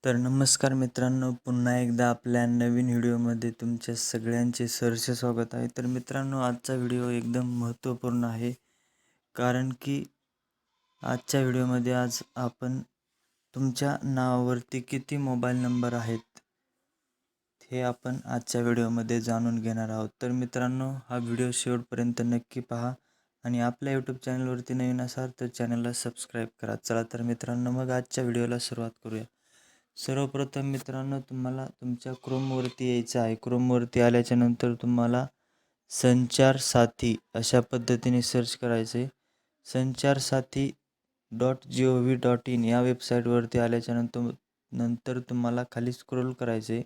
तर नमस्कार मित्रांनो, पुन्हा एकदा आपल्या नवीन व्हिडिओमध्ये तुमच्या सगळ्यांचे सहर्ष स्वागत आहे. तर मित्रांनो, आजचा व्हिडिओ एकदम महत्त्वपूर्ण आहे. कारण की आजच्या व्हिडिओमध्ये आज आपण तुमच्या नावावरती किती मोबाईल नंबर आहेत हे आपण आजच्या व्हिडिओमध्ये जाणून घेणार आहोत. तर मित्रांनो, हा व्हिडिओ शेवटपर्यंत नक्की पहा आणि आपल्या यूट्यूब चॅनलवरती नवीन असाल तर चॅनलला सबस्क्राईब करा. चला तर मित्रांनो, मग आजच्या व्हिडिओला सुरुवात करूया. सर्वप्रथम मित्रांनो, तुम्हाला तुमच्या क्रोमवरती यायचं आहे. क्रोमवरती आल्याच्या नंतर तुम्हाला संचार साथी अशा पद्धतीने सर्च करायचं आहे. संचार साथी .gov.in या वेबसाईटवरती आल्याच्या नंतर तुम्हाला खाली स्क्रोल करायचे आहे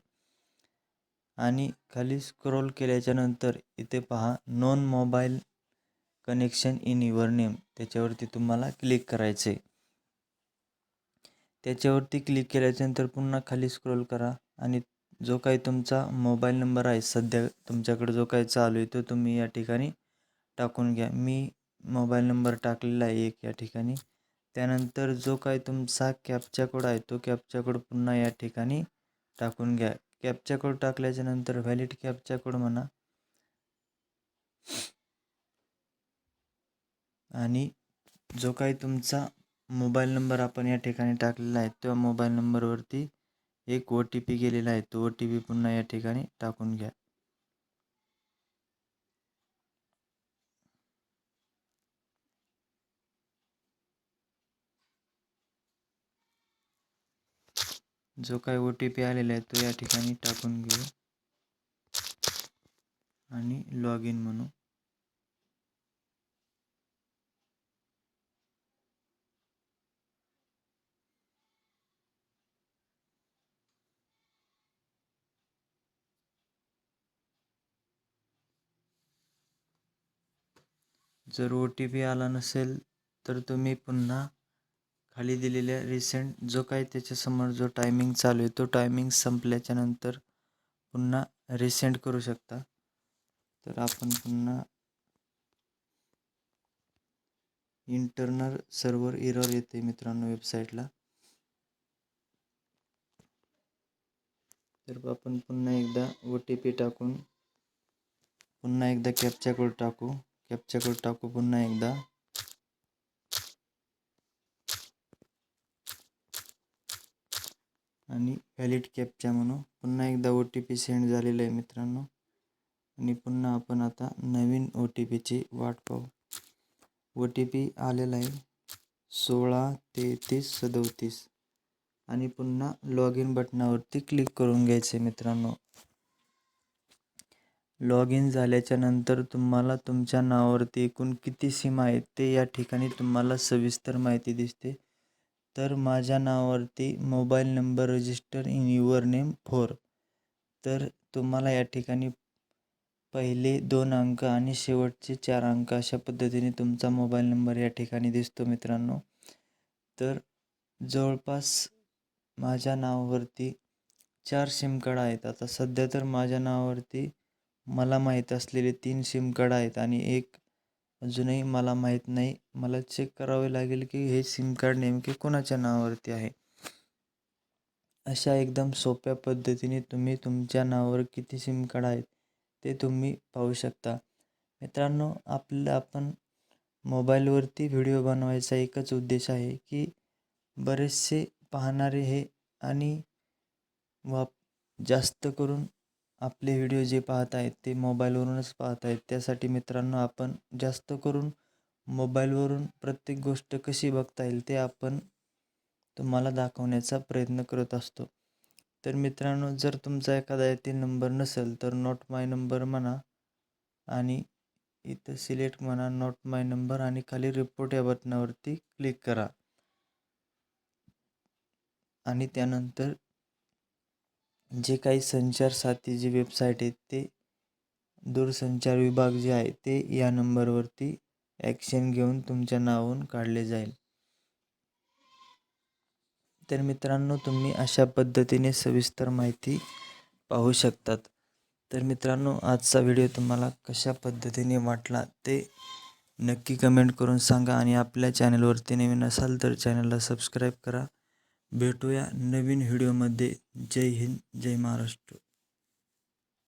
आणि खाली स्क्रोल केल्याच्या नंतर इथे पहा non mobile connection in your name, त्याच्यावरती तुम्हाला क्लिक करायचे आहे. त्याच्यावरती क्लिक केल्याच्यानंतर पुन्हा खाली स्क्रोल करा आणि जो काही तुमचा मोबाईल नंबर आहे सध्या तुमच्याकडे जो काही चालू आहे तो तुम्ही या ठिकाणी टाकून घ्या. मी मोबाईल नंबर टाकलेला आहे एक या ठिकाणी. त्यानंतर जो काही तुमचा कॅप्चा कोड आहे तो कॅप्चा कोड पुन्हा या ठिकाणी टाकून घ्या. कॅप्चा कोड टाकल्याच्यानंतर व्हॅलिड कॅप्चा कोड म्हणा आणि जो काही तुमचा मोबाईल नंबर आपण या ठिकाणी टाकलेला आहे त्या मोबाईल नंबरवरती एक OTP गेलेला आहे, तो OTP पुन्हा या ठिकाणी टाकून घ्या. जो काही OTP आलेला आहे तो या ठिकाणी टाकून घेऊ आणि लॉग इन म्हणू. जर OTP आला नसेल तर तुम्ही पुन्हा खाली दिलेल्या रिसेंट जो काही त्याच्यासमोर जो टायमिंग चालू आहे तो टायमिंग संपल्याच्या नंतर पुन्हा रिसेंड करू शकता. तर आपण पुन्हा इंटरनल सर्व्हर एरर येते मित्रांनो वेबसाईटला. तर आपण पुन्हा एकदा OTP टाकून पुन्हा एकदा कॅप्चा कोड टाकू पुन्हा एकदा आणि व्हॅलिड कॅप्चा म्हणू. पुन्हा एकदा OTP सेंड झालेला आहे मित्रांनो आणि पुन्हा आपण आता नवीन OTPची वाट पाहू. OTP आलेला आहे 163337 आणि पुन्हा लॉग इन बटनावरती क्लिक करून घ्यायचे मित्रांनो. लॉग इन झाल्याच्या नंतर तुम्हाला तुमच्या नावावरती एकूण किती सिम आहेत ते या ठिकाणी तुम्हाला सविस्तर माहिती दिसते. तर माझ्या नावावरती mobile number register in your name 4. तर तुम्हाला या ठिकाणी पहिले 2 अंक आणि शेवटचे 4 अंक अशा पद्धतीने तुमचा मोबाईल नंबर या ठिकाणी दिसतो मित्रांनो. तर जवळपास माझ्या नावावरती 4 सिम कार्ड आहेत. आता सध्या तर माझ्या नावावरती मला माहीत असलेले 3 सिम कार्ड आहेत आणि एक अजूनही मला माहीत नाही. मला चेक करावे लागेल की हे सिम कार्ड नेमके कोणाच्या नावावरती आहे. अशा एकदम सोप्या पद्धतीने तुम्ही तुमच्या नावावर किती सिम कार्ड आहेत ते तुम्ही पाहू शकता. मित्रांनो, आपण मोबाईलवरती व्हिडिओ बनवायचा एकच उद्देश आहे की बरेचसे पाहणारे हे आणि जास्त करून आपले व्हिडिओ जे पाहत आहेत ते मोबाईलवरूनच पाहत आहेत. त्यासाठी मित्रांनो, आपण जास्त करून मोबाईलवरून प्रत्येक गोष्ट कशी बघता येईल ते आपण तुम्हाला दाखवण्याचा प्रयत्न करत असतो. तर मित्रांनो, जर तुमचा एखादा येथील नंबर नसेल तर नॉट माय नंबर म्हणा आणि इथं सिलेक्ट म्हणा नॉट माय नंबर आणि खाली रिपोर्ट या बटनावरती क्लिक करा आणि त्यानंतर जे काही संचार साथी जी वेबसाईट आहे ते दूरसंचार विभाग जे आहे ते या नंबरवरती ॲक्शन घेऊन तुमच्या नावावरून काढले जाईल. तर मित्रांनो, तुम्ही अशा पद्धतीने सविस्तर माहिती पाहू शकतात. तर मित्रांनो, आजचा व्हिडिओ तुम्हाला कशा पद्धतीने वाटला ते नक्की कमेंट करून सांगा आणि आपल्या चॅनलवरती नवीन असाल तर चॅनलला सबस्क्राईब करा. भेटूया नवीन व्हिडिओमध्ये. जय हिंद, जय महाराष्ट्र.